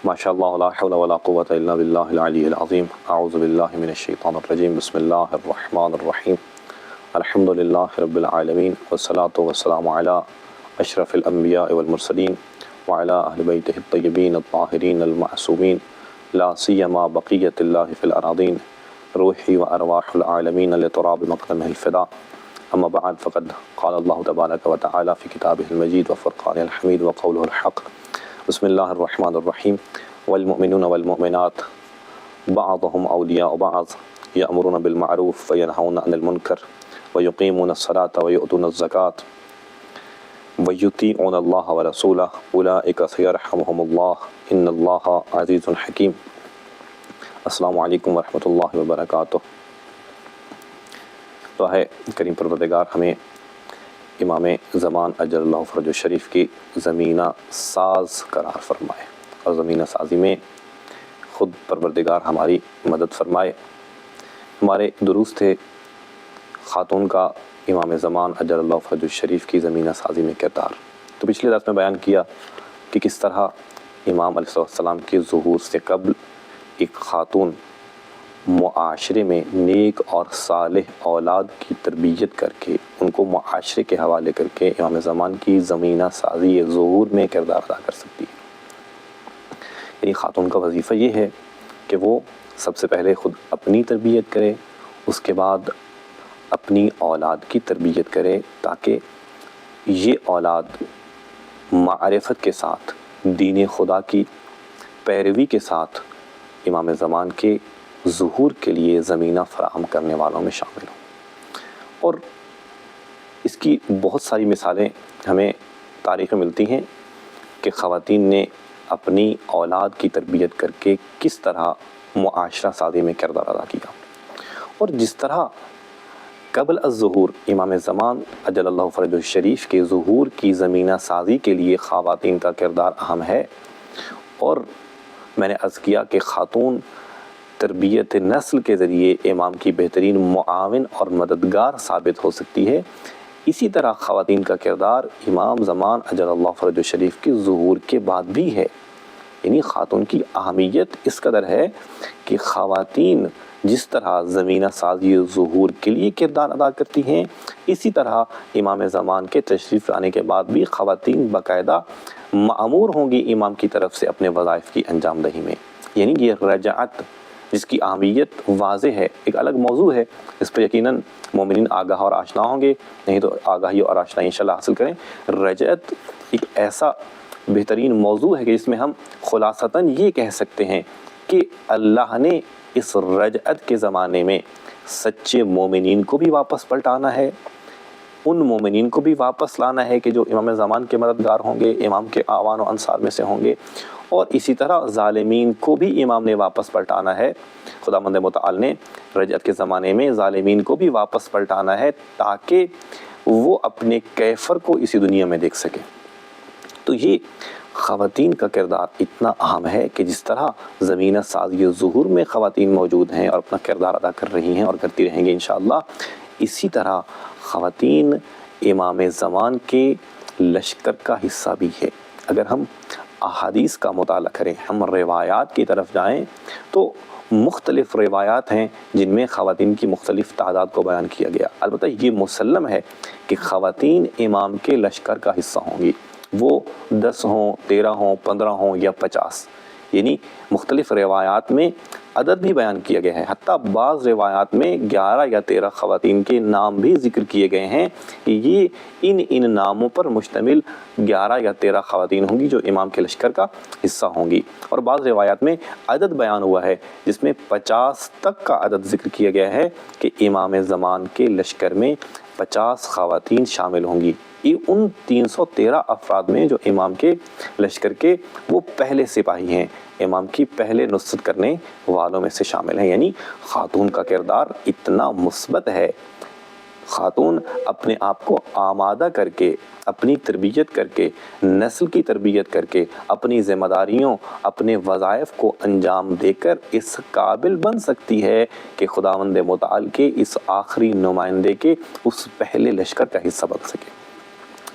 ماشاء اللہ لا حول ولا قوة الا باللہ العلی العظیم اعوذ باللہ من الشیطان الرجیم بسم اللہ الرحمن الرحیم الحمد للہ رب العالمین والصلاة والسلام علی اشرف الانبیاء والمرسلین وعلی اہل بیتہ الطیبین الطاہرین المعصومین لا سیما بقیت اللہ فی الاراضین روحی و ارواح العالمین لتراب مقدمہ الفدا اما بعد فقد قال اللہ تبارک و تعالی فی کتابہ المجید وفرقانہ الحمید وقولہ الحق بسم اللہ الرحمن الرحیم والمؤمنون والمؤمنات بعضهم اولیاء بعض یأمرون بالمعروف وینہون عن المنکر ویقیمون الصلاة ویؤتون الزکاة ویطیعون اللہ ورسولہ اولئک سیرحمهم اللہ ان اللہ عزیز حکیم۔ السلام علیکم ورحمۃ اللہ وبرکاتہ۔ تو ہے کریم پروردگار ہمیں امام زمان اجل اللہ فرج الشریف کی زمینہ ساز قرار فرمائے اور زمینہ سازی میں خود پروردگار ہماری مدد فرمائے۔ ہمارے دروس تھے خاتون کا امام زمان اجل اللہ فرج الشریف کی زمینہ سازی میں کردار۔ تو پچھلے درس میں بیان کیا کہ کس طرح امام علیہ السلام کے ظہور سے قبل ایک خاتون معاشرے میں نیک اور صالح اولاد کی تربیت کر کے ان کو معاشرے کے حوالے کر کے امام زمان کی زمینہ سازی ظہور میں کردار ادا کر سکتی ہے۔ یعنی خاتون کا وظیفہ یہ ہے کہ وہ سب سے پہلے خود اپنی تربیت کرے، اس کے بعد اپنی اولاد کی تربیت کرے تاکہ یہ اولاد معرفت کے ساتھ دین خدا کی پیروی کے ساتھ امام زمان کے ظہور کے لیے زمینہ فراہم کرنے والوں میں شامل ہوں۔ اور اس کی بہت ساری مثالیں ہمیں تاریخ میں ملتی ہیں کہ خواتین نے اپنی اولاد کی تربیت کر کے کس طرح معاشرہ سازی میں کردار ادا کیا، اور جس طرح قبل الظہور امام زمان اجل اللہ فرج الشریف کے ظہور کی زمینہ سازی کے لیے خواتین کا کردار اہم ہے، اور میں نے عرض کیا کہ خاتون تربیت نسل کے ذریعے امام کی بہترین معاون اور مددگار ثابت ہو سکتی ہے۔ اسی طرح خواتین کا کردار امام زمان اجل اللہ فرج الشریف کے ظہور کے بعد بھی ہے۔ یعنی خاتون کی اہمیت اس قدر ہے کہ خواتین جس طرح زمینہ سازی ظہور کے لیے کردار ادا کرتی ہیں، اسی طرح امام زمان کے تشریف لانے کے بعد بھی خواتین باقاعدہ مأمور ہوں گی امام کی طرف سے اپنے وظائف کی انجام دہی میں۔ یعنی یہ رجعت جس کی اہمیت واضح ہے، ایک الگ موضوع ہے، اس پر یقیناً مومنین آگاہ اور آشنا ہوں گے، نہیں تو آگاہی اور آشنائی انشاءاللہ حاصل کریں۔ رجعت ایک ایسا بہترین موضوع ہے کہ جس میں ہم خلاصتاً یہ کہہ سکتے ہیں کہ اللہ نے اس رجعت کے زمانے میں سچے مومنین کو بھی واپس پلٹانا ہے، ان مومنین کو بھی واپس لانا ہے کہ جو امام زمان کے مددگار ہوں گے، امام کے اعوان و انصار میں سے ہوں گے، اور اسی طرح ظالمین کو بھی امام نے واپس پلٹانا ہے۔ خداوند متعال نے رجعت کے زمانے میں ظالمین کو بھی واپس پلٹانا ہے تاکہ وہ اپنے کیفر کو اسی دنیا میں دیکھ سکے۔ تو یہ خواتین کا کردار اتنا اہم ہے کہ جس طرح زمینہ سازی ظہور میں خواتین موجود ہیں اور اپنا کردار ادا کر رہی ہیں اور کرتی رہیں گے انشاءاللہ، اسی طرح خواتین امام زمان کے لشکر کا حصہ بھی ہے۔ اگر ہم احادیث کا مطالعہ کریں، ہم روایات کی طرف جائیں تو مختلف روایات ہیں جن میں خواتین کی مختلف تعداد کو بیان کیا گیا۔ البتہ یہ مسلم ہے کہ خواتین امام کے لشکر کا حصہ ہوں گی، وہ 10 ہوں، 13 ہوں، 15 ہوں یا 50۔ یعنی مختلف روایات میں عدد بھی بیان کیا گیا ہے، حتیٰ بعض روایات میں 11 یا 13 خواتین کے نام بھی ذکر کیے گئے ہیں کہ یہ ان ناموں پر مشتمل 11 یا 13 خواتین ہوں گی جو امام کے لشکر کا حصہ ہوں گی۔ اور بعض روایات میں عدد بیان ہوا ہے جس میں 50 تک کا عدد ذکر کیا گیا ہے کہ امام زمان کے لشکر میں 50 خواتین شامل ہوں گی۔ یہ ان 313 افراد میں جو امام کے لشکر کے وہ پہلے سپاہی ہیں، امام کی پہلے نصرت کرنے والوں میں سے شامل ہیں۔ یعنی خاتون کا کردار اتنا مثبت ہے، خاتون اپنے آپ کو آمادہ کر کے، اپنی تربیت کر کے، نسل کی تربیت کر کے، اپنی ذمہ داریوں، اپنے وظائف کو انجام دے کر اس قابل بن سکتی ہے کہ خداوند متعال کے اس آخری نمائندے کے اس پہلے لشکر کا حصہ بن سکے۔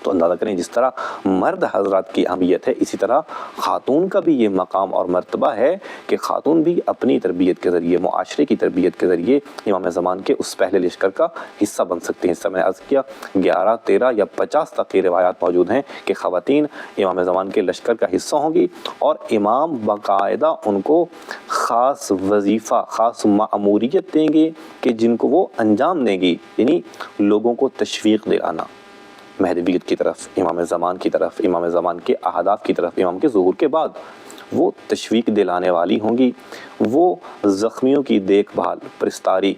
تو اندازہ کریں جس طرح مرد حضرات کی اہمیت ہے اسی طرح خاتون کا بھی یہ مقام اور مرتبہ ہے کہ خاتون بھی اپنی تربیت کے ذریعے، معاشرے کی تربیت کے ذریعے امام زمان کے اس پہلے لشکر کا حصہ بن سکتی ہیں۔ اس سے میں نے عرض کیا 11، 13 یا 50 تک کی روایات موجود ہیں کہ خواتین امام زمان کے لشکر کا حصہ ہوں گی، اور امام باقاعدہ ان کو خاص وظیفہ، خاص مأموریت دیں گے کہ جن کو وہ انجام دیں گی، یعنی لوگوں کو تشویق دلانا مہدویت کی طرف، امام زمان کی طرف، امام زمان کے اہداف کی طرف، امام کے ظہور کے بعد وہ تشویق دلانے والی ہوں گی، وہ زخمیوں کی دیکھ بھال، پرستاری،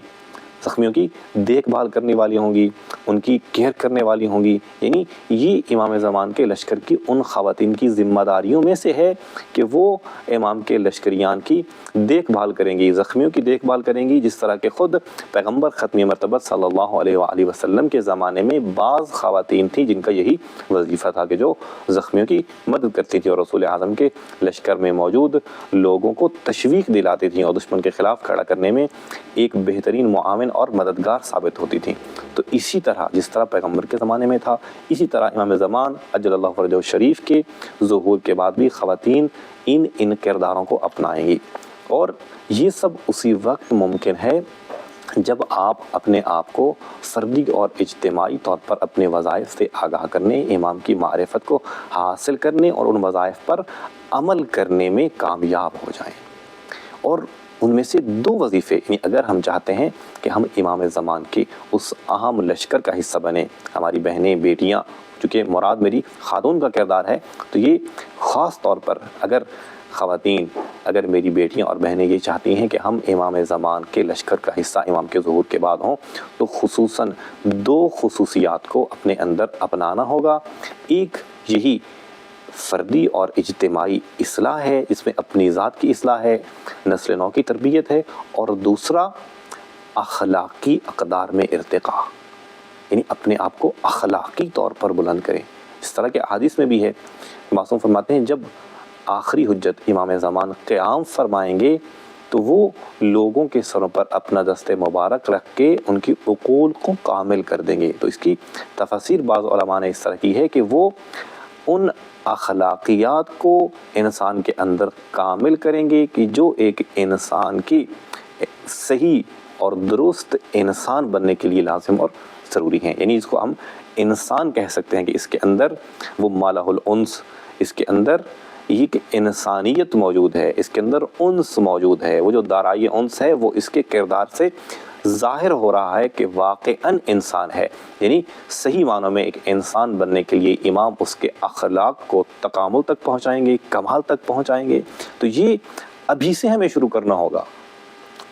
زخمیوں کی دیکھ بھال کرنے والی ہوں گی، ان کی کیئر کرنے والی ہوں گی۔ یعنی یہ امام زمان کے لشکر کی ان خواتین کی ذمہ داریوں میں سے ہے کہ وہ امام کے لشکریان کی دیکھ بھال کریں گی، زخمیوں کی دیکھ بھال کریں گی، جس طرح کہ خود پیغمبر ختمی مرتبہ صلی اللہ علیہ وآلہ وسلم کے زمانے میں بعض خواتین تھیں جن کا یہی وظیفہ تھا کہ جو زخمیوں کی مدد کرتی تھیں اور رسول اعظم کے لشکر میں موجود لوگوں کو تشویق دلاتی تھیں اور دشمن کے خلاف کھڑا کرنے میں ایک بہترین معاون اور مددگار ثابت ہوتی تھیں۔ تو اسی طرح جس طرح پیغمبر کے زمانے میں تھا، اسی طرح امام زمان اجل اللہ فرجہ شریف کے ظہور کے بعد بھی خواتین ان کرداروں کو اپنائیں گی، اور یہ سب اسی وقت ممکن ہے جب آپ اپنے آپ کو فردی اور اجتماعی طور پر اپنے وظائف سے آگاہ کرنے، امام کی معرفت کو حاصل کرنے اور ان وظائف پر عمل کرنے میں کامیاب ہو جائیں۔ اور ان میں سے 2 وظیفے، یعنی اگر ہم چاہتے ہیں کہ ہم امام زمان کے اس اہم لشکر کا حصہ بنیں، ہماری بہنیں، بیٹیاں، چونکہ مراد میری خاتون کا کردار ہے، تو یہ خاص طور پر اگر خواتین، اگر میری بیٹیاں اور بہنیں یہ چاہتی ہیں کہ ہم امام زمان کے لشکر کا حصہ امام کے ظہور کے بعد ہوں، تو خصوصاً 2 خصوصیات کو اپنے اندر اپنانا ہوگا۔ ایک یہی فردی اور اجتماعی اصلاح ہے، اس میں اپنی ذات کی اصلاح ہے، نسل نو کی تربیت ہے، اور دوسرا اخلاقی اقدار میں ارتقاء، یعنی اپنے آپ کو اخلاقی طور پر بلند کریں۔ اس طرح کے احادیث میں بھی ہے، معصوم فرماتے ہیں جب آخری حجت امام زمان قیام فرمائیں گے تو وہ لوگوں کے سروں پر اپنا دست مبارک رکھ کے ان کی عقول کو کامل کر دیں گے۔ تو اس کی تفسیر بعض علماء نے اس طرح کی ہے کہ وہ ان اخلاقیات کو انسان کے اندر کامل کریں گے کہ جو ایک انسان کی صحیح اور درست انسان بننے کے لیے لازم اور ضروری ہیں۔ یعنی اس کو ہم انسان کہہ سکتے ہیں کہ اس کے اندر وہ مالہ الانس، اس کے اندر یہ کہ انسانیت موجود ہے، اس کے اندر انس موجود ہے، وہ جو دارائی انس ہے وہ اس کے کردار سے ظاہر ہو رہا ہے کہ واقعاً انسان ہے۔ یعنی صحیح معنوں میں ایک انسان بننے کے لیے امام اس کے اخلاق کو تکامل تک پہنچائیں گے، کمال تک پہنچائیں گے۔ تو یہ ابھی سے ہمیں شروع کرنا ہوگا،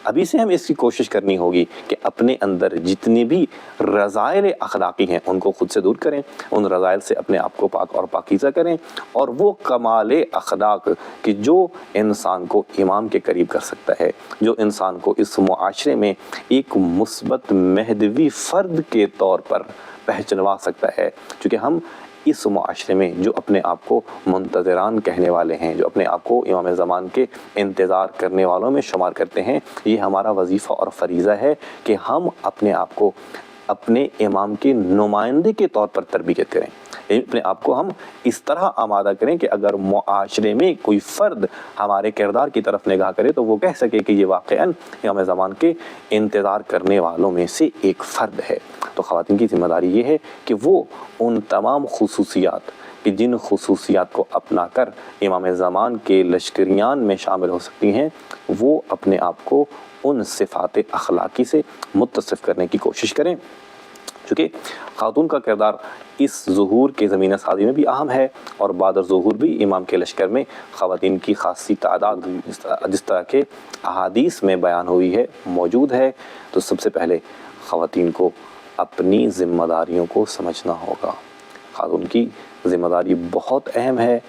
ابھی سے ہمیں اس کی کوشش کرنی ہوگی کہ اپنے اندر جتنی بھی رذائل اخلاقی ہیں ان کو خود سے دور کریں، ان رذائل سے اپنے آپ کو پاک اور پاکیزہ کریں، اور وہ کمال اخلاق کہ جو انسان کو امام کے قریب کر سکتا ہے، جو انسان کو اس معاشرے میں ایک مثبت مہدوی فرد کے طور پر پہچنوا سکتا ہے۔ چونکہ ہم اس معاشرے میں جو اپنے آپ کو منتظران کہنے والے ہیں، جو اپنے آپ کو امام زمان کے انتظار کرنے والوں میں شمار کرتے ہیں، یہ ہمارا وظیفہ اور فریضہ ہے کہ ہم اپنے آپ کو اپنے امام کے نمائندے کے طور پر تربیت کریں، اپنے آپ کو ہم اس طرح آمادہ کریں کہ اگر معاشرے میں کوئی فرد ہمارے کردار کی طرف نگاہ کرے تو وہ کہہ سکے کہ یہ واقعاً امام زمان کے انتظار کرنے والوں میں سے ایک فرد ہے۔ تو خواتین کی ذمہ داری یہ ہے کہ وہ ان تمام خصوصیات کہ جن خصوصیات کو اپنا کر امام زمان کے لشکریان میں شامل ہو سکتی ہیں، وہ اپنے آپ کو ان صفات اخلاقی سے متصف کرنے کی کوشش کریں۔ چونکہ خاتون کا کردار اس ظہور کے زمینہ سازی میں بھی اہم ہے، اور بعد ظہور بھی امام کے لشکر میں خواتین کی خاصی تعداد جس طرح کے احادیث میں بیان ہوئی ہے موجود ہے۔ تو سب سے پہلے خواتین کو اپنی ذمہ داریوں کو سمجھنا ہوگا۔ خاتون کی ذمہ داری بہت اہم ہے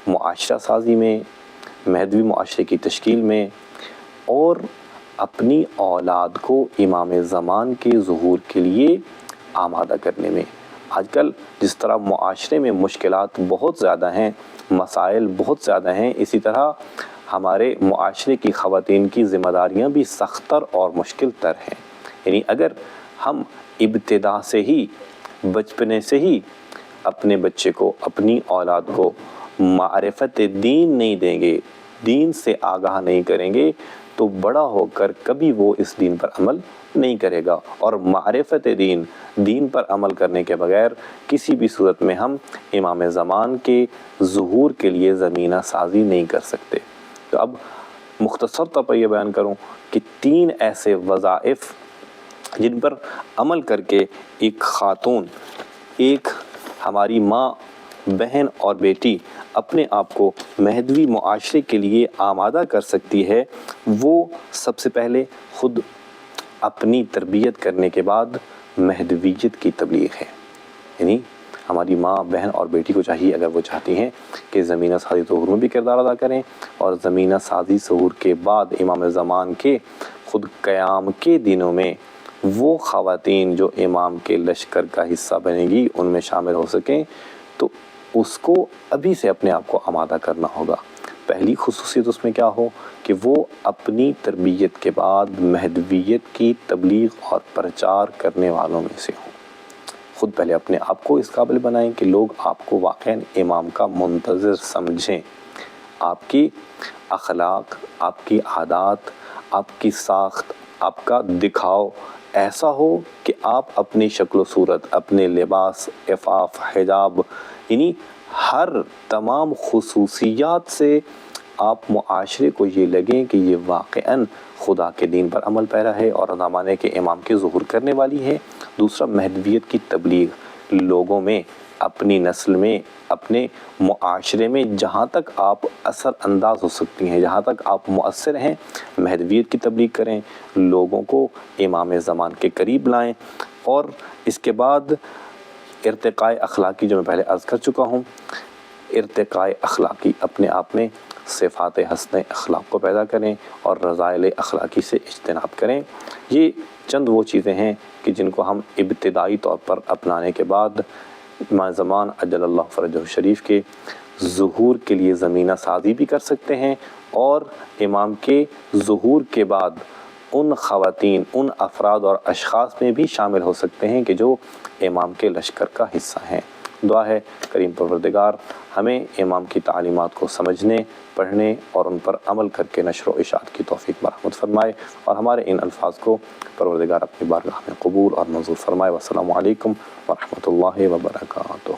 معاشرہ سازی میں، مہدوی معاشرے کی تشکیل میں، اور اپنی اولاد کو امام زمان کے ظہور کے لیے آمادہ کرنے میں۔ آج کل جس طرح معاشرے میں مشکلات بہت زیادہ ہیں، مسائل بہت زیادہ ہیں، اسی طرح ہمارے معاشرے کی خواتین کی ذمہ داریاں بھی سختر اور مشکل تر ہیں۔ یعنی اگر ہم ابتدا سے ہی، بچپنے سے ہی اپنے بچے کو، اپنی اولاد کو معرفت دین نہیں دیں گے، دین سے آگاہ نہیں کریں گے، تو بڑا ہو کر کبھی وہ اس دین پر عمل نہیں کرے گا۔ اور معرفت دین پر عمل کرنے کے بغیر کسی بھی صورت میں ہم امام زمان کے ظہور کے لیے زمینہ سازی نہیں کر سکتے۔ تو اب مختصر طور پر یہ بیان کروں کہ 3 ایسے وظائف جن پر عمل کر کے ایک خاتون، ایک ہماری ماں، بہن اور بیٹی اپنے آپ کو مہدوی معاشرے کے لیے آمادہ کر سکتی ہے، وہ سب سے پہلے خود اپنی تربیت کرنے کے بعد مہدویت کی تبلیغ ہے۔ یعنی ہماری ماں، بہن اور بیٹی کو چاہیے، اگر وہ چاہتی ہیں کہ زمینہ سازی ظہور میں بھی کردار ادا کریں، اور زمینہ سازی ظہور کے بعد امام زمان کے خود قیام کے دنوں میں وہ خواتین جو امام کے لشکر کا حصہ بنے گی ان میں شامل ہو سکیں، تو اس کو ابھی سے اپنے آپ کو آمادہ کرنا ہوگا۔ پہلی خصوصیت اس میں کیا ہو کہ وہ اپنی تربیت کے بعد مہدویت کی تبلیغ اور پرچار کرنے والوں میں سے ہوں۔ خود پہلے اپنے آپ کو اس قابل بنائیں کہ لوگ آپ کو واقعاً امام کا منتظر سمجھیں، آپ کی اخلاق، آپ کی عادات، آپ کی ساخت، آپ کا دکھاؤ ایسا ہو کہ آپ اپنی شکل و صورت، اپنے لباس، عفاف، حجاب، یعنی ہر تمام خصوصیات سے آپ معاشرے کو یہ لگیں کہ یہ واقعاً خدا کے دین پر عمل پیرا ہے اور زمانے کے امام کے ظہور کرنے والی ہے۔ دوسرا، مہدویت کی تبلیغ لوگوں میں، اپنی نسل میں، اپنے معاشرے میں جہاں تک آپ اثر انداز ہو سکتی ہیں، جہاں تک آپ مؤثر ہیں، مہدویت کی تبلیغ کریں، لوگوں کو امام زمان کے قریب لائیں۔ اور اس کے بعد ارتقاء اخلاقی، جو میں پہلے عرض کر چکا ہوں، ارتقاء اخلاقی اپنے آپ میں صفات حسن اخلاق کو پیدا کریں اور رذائل اخلاقی سے اجتناب کریں۔ یہ چند وہ چیزیں ہیں کہ جن کو ہم ابتدائی طور پر اپنانے کے بعد امام زمان عجل اللہ فرجہ الشریف کے ظہور کے لیے زمینہ سازی بھی کر سکتے ہیں، اور امام کے ظہور کے بعد ان خواتین، ان افراد اور اشخاص میں بھی شامل ہو سکتے ہیں کہ جو امام کے لشکر کا حصہ ہیں۔ دعا ہے کریم پروردگار ہمیں امام کی تعلیمات کو سمجھنے، پڑھنے اور ان پر عمل کر کے نشر و اشاعت کی توفیق مرحمت فرمائے، اور ہمارے ان الفاظ کو پروردگار اپنی بارگاہ میں قبول اور منظور فرمائے۔ والسلام علیکم ورحمۃ اللہ وبرکاتہ۔